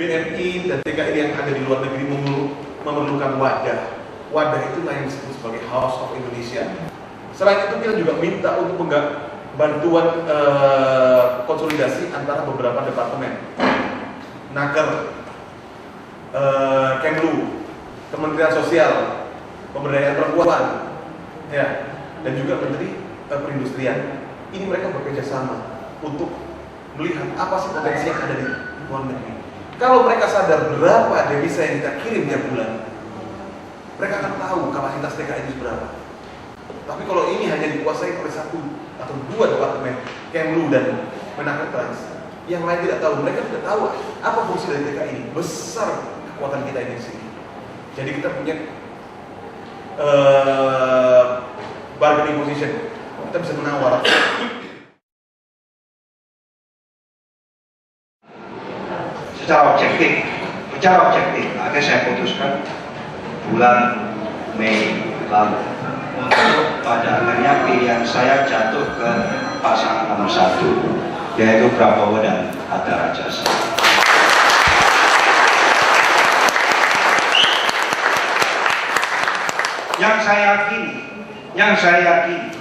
BNI dan TKI yang ada di luar negeri memerlukan wadah. Wadah itulah yang disebut sebagai House of Indonesia. Selain itu kita juga minta untuk bantuan konsolidasi antara beberapa departemen, Naker, Kemlu, Kementerian Sosial, Pemberdayaan Perempuan, ya, dan juga Menteri Perindustrian. Ini mereka bekerja sama untuk melihat apa sih potensi yang ada di luar negeri. Kalau mereka sadar berapa devisa yang kita kirim tiap bulan, mereka akan tahu kapasitas TKI itu berapa. Tapi kalau ini hanya dikuasai oleh satu atau dua departemen, Kemlu dan Menaker Trans, yang lain tidak tahu, mereka tidak tahu apa fungsi dari TKI ini. Besar kekuatan kita ini di sini. Jadi kita punya bargaining position, kita bisa menawar. Secara objektif, akhirnya saya putuskan bulan Mei lalu untuk pada akhirnya pilihan saya jatuh ke pasangan nomor 1, yaitu Prabowo dan Hatta Rajasa. Yang saya yakini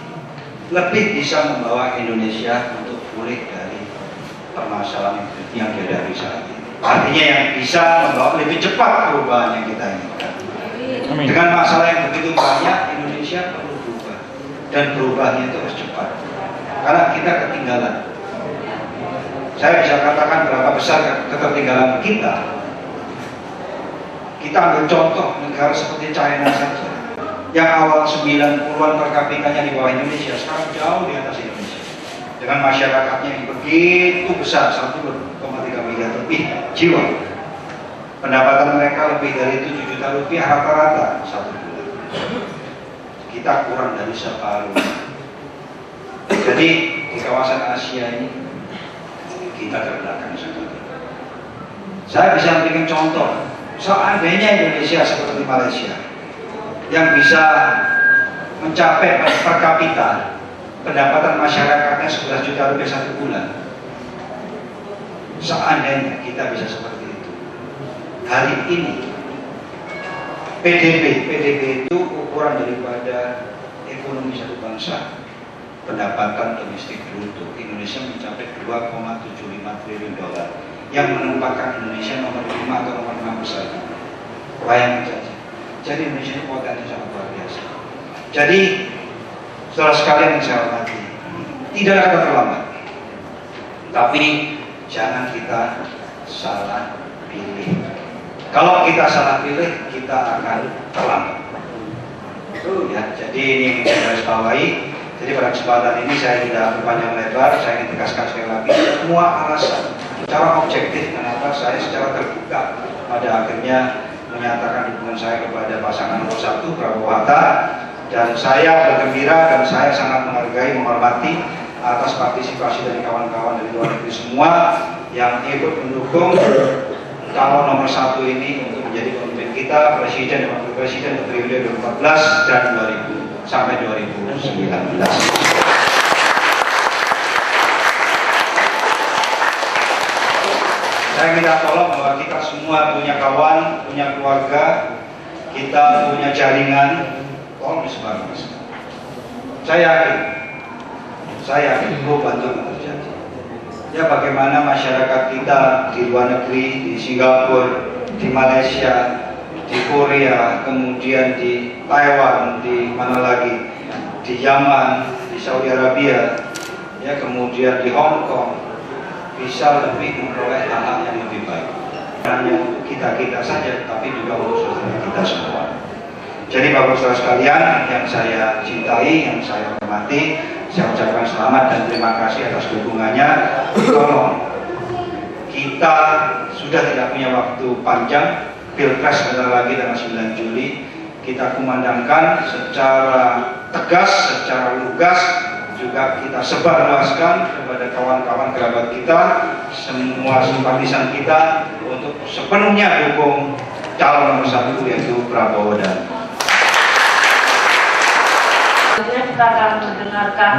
lebih bisa membawa Indonesia untuk pulih dari permasalahan yang dihadapi saat ini. Artinya yang bisa membawa lebih cepat perubahan yang kita inginkan. Dengan masalah yang begitu banyak, Indonesia perlu berubah, dan perubahannya itu harus cepat. Karena kita ketinggalan. Saya bisa katakan berapa besar ketertinggalan kita. Kita ambil contoh negara seperti China saja, yang awal 90-an per kapitanya di bawah Indonesia, sekarang jauh di atas Indonesia. Dengan masyarakatnya yang begitu besar, 1,3 miliar lebih jiwa. Pendapatan mereka lebih dari 7 juta rupiah rata-rata satu bulan. Kita kurang dari separuh. Jadi di kawasan Asia ini kita terbelakang sekali. Saya bisa memberikan contoh, seandainya Indonesia seperti Malaysia yang bisa mencapai per kapita pendapatan masyarakatnya 11 juta rupiah satu bulan. Seandainya kita bisa seperti itu, hari ini PDB itu ukuran daripada ekonomi satu bangsa. Pendapatan domestik bruto Indonesia mencapai 2,75 triliun dolar, yang menempatkan Indonesia nomor 5 atau nomor 6 besar. Bayangkan saja. Jadi Indonesia ini potensi sangat luar biasa. Jadi saudara sekalian yang saya hormati, tidak ada kata terlambat. Tapi jangan kita salah pilih. Kalau kita salah pilih, kita akan terlambat. Ya, jadi ini yang saya garis bawahi. Jadi pada kesempatan ini saya tidak berpanjang lebar, saya ingin tegaskan sekali lagi semua alasan secara objektif kenapa saya secara terbuka pada akhirnya menyatakan dukungan saya kepada pasangan nomor 1 Prabowo Hatta, dan saya bergembira dan saya sangat menghargai, menghormati atas partisipasi dari kawan-kawan dari luar negeri semua yang ikut mendukung calon nomor 1 ini untuk menjadi pemimpin kita, presiden dan wakil presiden periode 2014 dan 2000 sampai 2019. Saya minta tolong bahwa kita semua punya kawan, punya keluarga, kita punya jaringan, tolong disebarkan. Saya yakin bantuan akan terjadi. Ya, bagaimana masyarakat kita di luar negeri, di Singapura, di Malaysia, di Korea, kemudian di Taiwan, di mana lagi, di Yaman, di Saudi Arabia, ya, kemudian di Hong Kong, bisa lebih memperoleh hal-hal yang lebih baik. Hanya untuk kita saja, tapi juga untuk saudara kita semua. Jadi Bapak Saudara sekalian yang saya cintai, yang saya hormati, saya ucapkan selamat dan terima kasih atas dukungannya. Tolong, kita sudah tidak punya waktu panjang. Pilpres sebentar lagi tanggal 9 Juli, kita kumandangkan secara tegas, secara lugas, juga kita sebarluaskan kepada kawan-kawan kerabat kita, semua simpatisan kita untuk sepenuhnya dukung calon nomor 1 yaitu Prabowo dan. Kita akan mendengarkan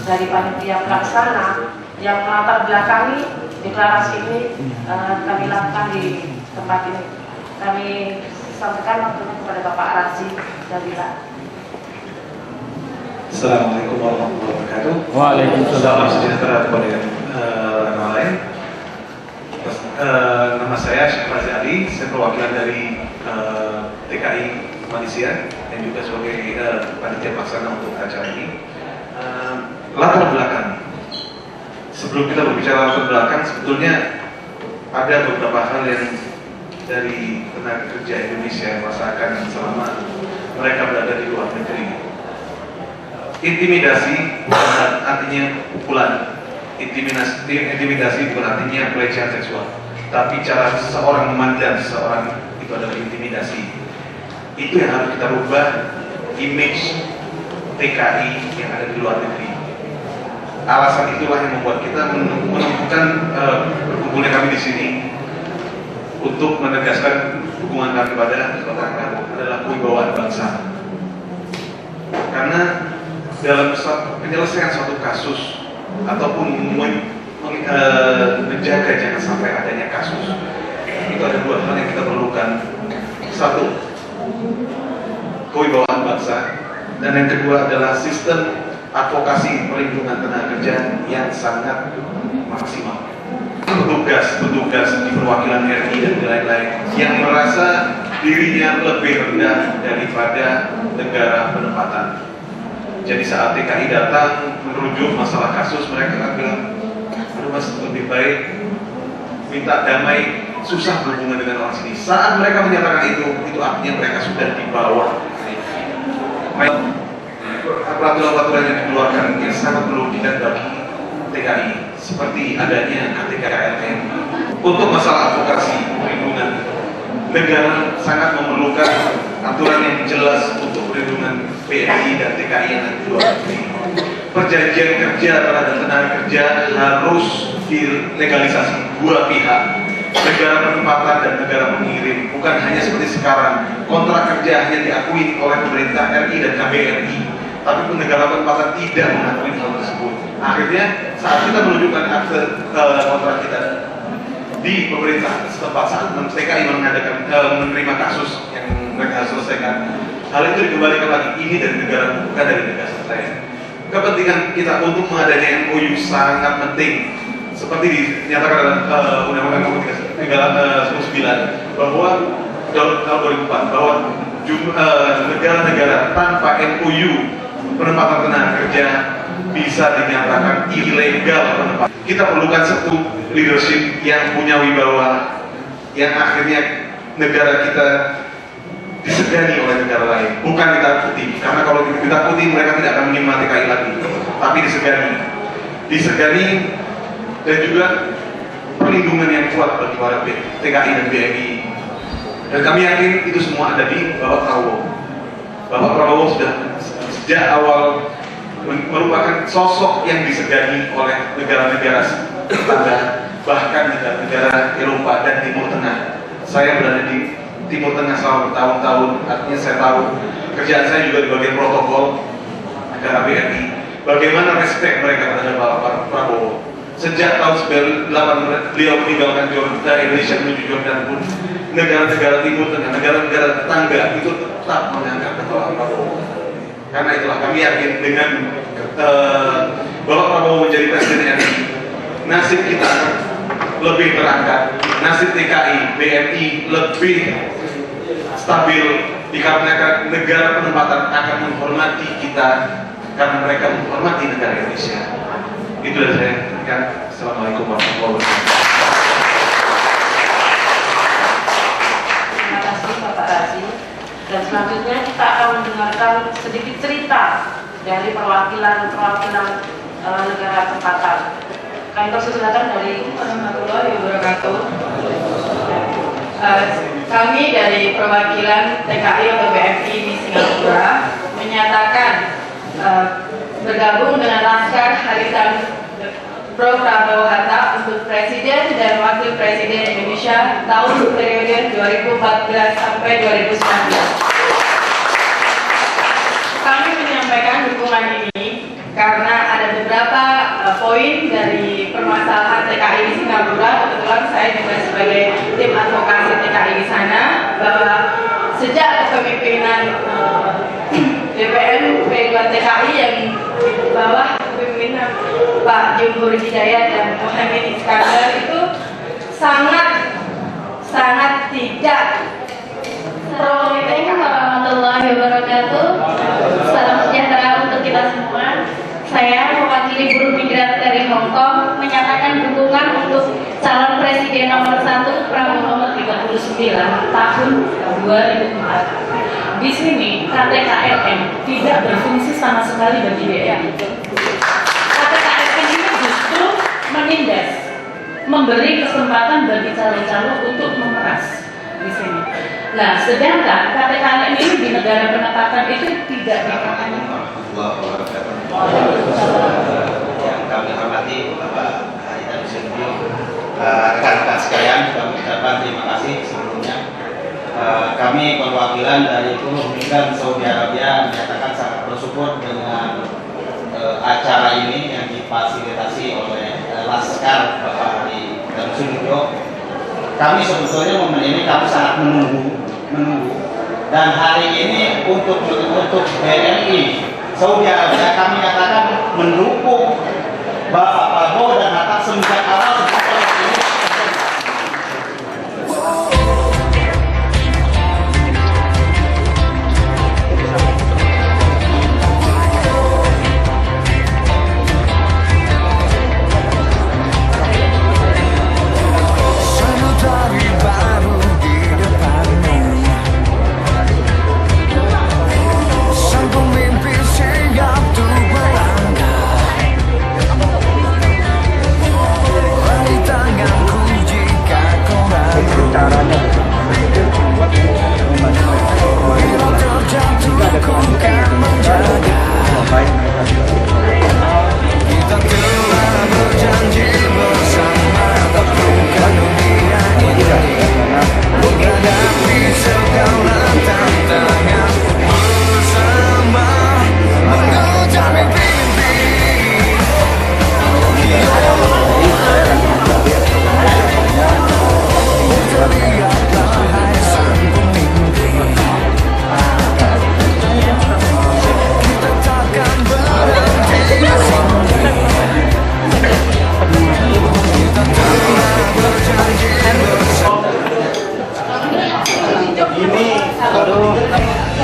dari panitia pelaksana yang melatar belakangi deklarasi ini kami lakukan di tempat ini. Kami sampaikan waktunya kepada Bapak Razi Dalila. Assalamualaikum warahmatullahi wabarakatuh. Waalaikumsalam. Salam sejahtera kepada yang lain. Nama saya Syekh Razi Ali, saya perwakilan dari TKI Malaysia dan juga sebagai panitia pelaksana untuk acara ini. Latar belakang. Sebelum kita berbicara latar belakang, sebetulnya ada beberapa hal yang dari tenaga kerja Indonesia yang merasakan selama mereka berada di luar negeri. Intimidasi bukan artinya pukulan. Intimidasi bukan artinya pelecehan seksual, tapi cara seseorang memandang seseorang itu adalah intimidasi. Itu yang harus kita rubah, image TKI yang ada di luar negeri. Alasan itulah yang membuat kita menemukan berkumpulnya kami di sini untuk menegaskan dukungan kami pada adalah kewibawaan bangsa. Karena dalam penyelesaian suatu kasus ataupun menjaga jangan sampai adanya kasus, itu ada dua hal yang kita perlukan. Satu, kewibawaan bangsa, dan yang kedua adalah sistem advokasi perlindungan tenaga kerja yang sangat maksimal. Petugas di perwakilan RI dan lain-lain yang merasa dirinya lebih rendah daripada negara penempatan. Jadi saat TKI datang merujuk masalah kasus, mereka akan bilang, aduh mas, lebih baik minta damai, susah berhubungan dengan orang sini. Saat mereka menyatakan itu artinya mereka sudah di bawah. Peraturan-peraturan yang dikeluarkan yang sangat merugikan bagi TKI, seperti adanya KTKLM. Untuk masalah advokasi perlindungan, negara sangat memerlukan aturan yang jelas untuk perlindungan BNI dan TKI yang ada di luar negeri. Perjanjian kerja terhadap tenaga kerja harus dilegalisasi dua pihak, negara penempatan dan negara pengirim. Bukan hanya seperti sekarang, kontrak kerja hanya diakui oleh pemerintah RI dan KBRI, tapi negara penempatan tidak mengakui hal tersebut. Akhirnya saat kita menunjukkan akte kontrak kita di pemerintah setempat, saat TKI menerima kasus yang mereka harus selesaikan, hal itu dikembalikan lagi, ini dari negara, bukan dari negara saya. Kepentingan kita untuk mengadanya MOU sangat penting, seperti dinyatakan dalam Undang-Undang Nomor 39 bahwa tahun 2004 bahwa negara-negara tanpa MOU penempatan tenaga kerja bisa dinyatakan ilegal penempatan. Kita perlukan satu leadership yang punya wibawa, yang akhirnya negara kita disegani oleh negara lain, bukan ditakuti. Karena kalau ditakuti mereka tidak akan menikmati TKI lagi, tapi disegani dan juga perlindungan yang kuat bagi para TKI dan BNI. Dan kami yakin itu semua ada di Bapak Prabowo. Bapak Prabowo sudah sejak awal merupakan sosok yang disegani oleh negara-negara tetangga, bahkan negara-negara Eropa dan Timur Tengah. Saya berada di Timur Tengah selama bertahun-tahun, artinya saya tahu kerjaan saya juga di bagian protokol negara BNI. Bagaimana respect mereka terhadap Bapak Prabowo. Sejak tahun 98 beliau meninggalkan Indonesia menuju Jordan pun, negara-negara Timur Tengah, negara-negara tetangga itu tetap mengangkat Bapak Prabowo. Karena itulah kami yakin dengan Bapak Prabowo menjadi presiden RI, nasib kita lebih terangkat, nasib TKI, BNI lebih stabil, dikarenakan negara penempatan akan menghormati kita karena mereka menghormati negara Indonesia. Itu dari saya. Assalamualaikum warahmatullahi wabarakatuh. Terima kasih Bapak Razi. Dan selanjutnya kita akan mendengarkan sedikit cerita dari perwakilan negara tempatan. Kami persilakan dari Warahmatullahi wabarakatuh. Kami dari perwakilan TKI atau BMI di Singapura menyatakan bergabung dengan Laskar Harisan Prof. Prabowo Hatta untuk Presiden dan Wakil Presiden Indonesia tahun periode 2014 sampai 2019. Kami menyampaikan dukungan ini karena ada beberapa poin dari permasalahan TKI di Singapura Subang, saya juga sebagai tim advokasi TKI di sana, bahwa sejak kepemimpinan DPM P2 TKI yang di bawah kepemimpinan Pak Jumhur Hidayat dan Muhammad Iskandar itu sangat tidak pro TKI. Warahmatullahi wabarakatuh. Salam sejahtera untuk kita semua. Saya mewakili buruh migran dari Hong Kong menyatakan dukungan untuk calon presiden nomor 1 Prabowo nomor 39 tahun 2004. Di sini KTKLM tidak berfungsi sama sekali bagi BRI. KTKLM ini justru menindas, memberi kesempatan bagi calon-calon untuk memeras di sini. Nah, sedangkan KTKLM ini di negara penetapan itu tidak dipahami. Yang kami hormati Bapak Haidar Hussein, rekan-rekan sekalian, kami ucapkan terima kasih sebelumnya. Kami perwakilan dari buruh migran Saudi Arabia menyatakan sangat bersyukur dengan acara ini yang difasilitasi oleh Laskar Bapak Hari dan Sunyo. Kami sebetulnya momen ini kami sangat menunggu, dan hari ini untuk BRI Saudi Arabia kami nyatakan mendukung Bapak Prabowo dan Hatta semenjak awal sejak proyek ini terjadi.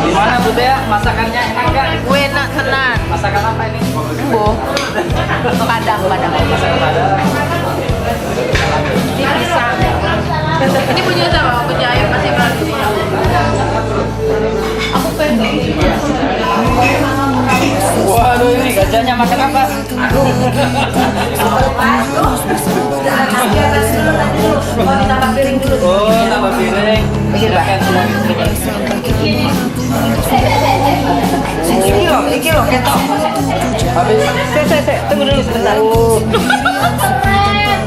Gimana Bu Tia? Masakannya enak nggak? Gue enak tenan. Masakan apa ini? Bu. Padang. Masakan Padang. Ini pisang. Ini punya siapa? Punya Ayu masih berani. Aku pengen. Waduh, ini gajahnya makan apa? Mau ditambah piring dulu. Oh, tambah piring. Silakan. Iki loh, ketok. Habis. Tunggu dulu sebentar.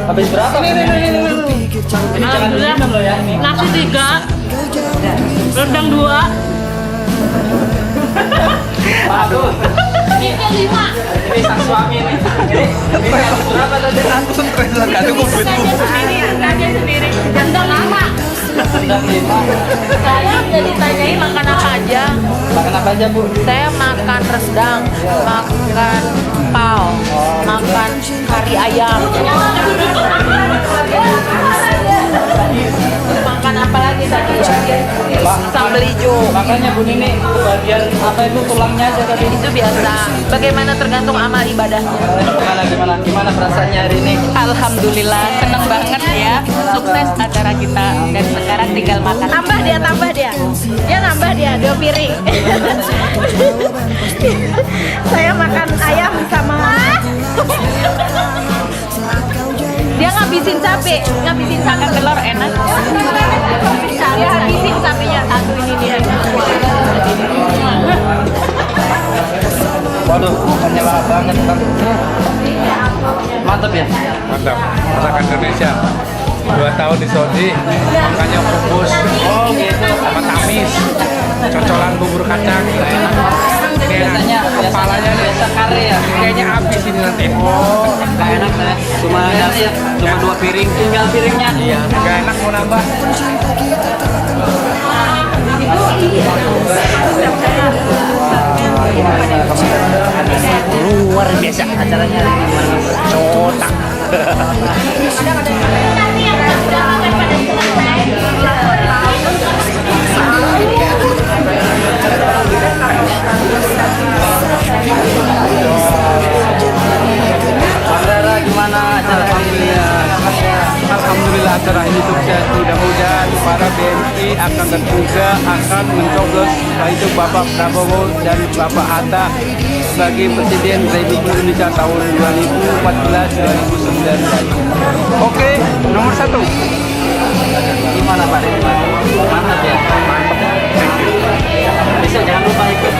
Habis berapa? Ini jangan diminum loh ya. Nasi 3, rendang 2. Aduh. Ini 5. Ini sang suami nih. Ini habis berapa tadi? Ini sendiri. Rendang 5. Rendang 5. Saya udah ditanyain makan apa aja. Makan apa aja Bu? Saya makan rendang, makan pao, makan kari ayam. Makan apa lagi tadi? Sambal hijau. Makanya Bu Nini, bagian apa itu tulangnya aja tadi? Itu biasa. Bagaimana tergantung amal ibadahnya. Gimana perasaannya hari ini? Alhamdulillah, seneng banget ya. Sukses acara kita dan sekarang tinggal makan. Tambah dia. Dia nambah dia 2 piring. Saya makan ayam sama. Dia ngabisin cabe. Makan telur enak. Dia habisin cabenya satu ini dia. Waduh, makannya lahap banget Bang. Mantap ya? Mantap, masakan Indonesia. 2 tahun di Saudi, makannya bungkus sama tamis, cocolan bubur kacang, enak. Biasanya kepalanya nih, biasa kare ya. kayaknya habis ini nanti. enak saya. Cuma 2 piring. Tinggal piringnya. Iya. Nggak enak mau nambah. Luar biasa acaranya hari ini. Cotak. Saudara, gimana acara hari ini? Alhamdulillah acara ini sukses. Mudah-mudahan para BMI akan terbuka, akan mencoblos itu Bapak Prabowo dan Bapak Hatta sebagai Presiden Republik Indonesia tahun 2014-2019. Oke, nomor 1. Gimana Pak? Mantap ya? Mantap. Besok jangan lupa ikut.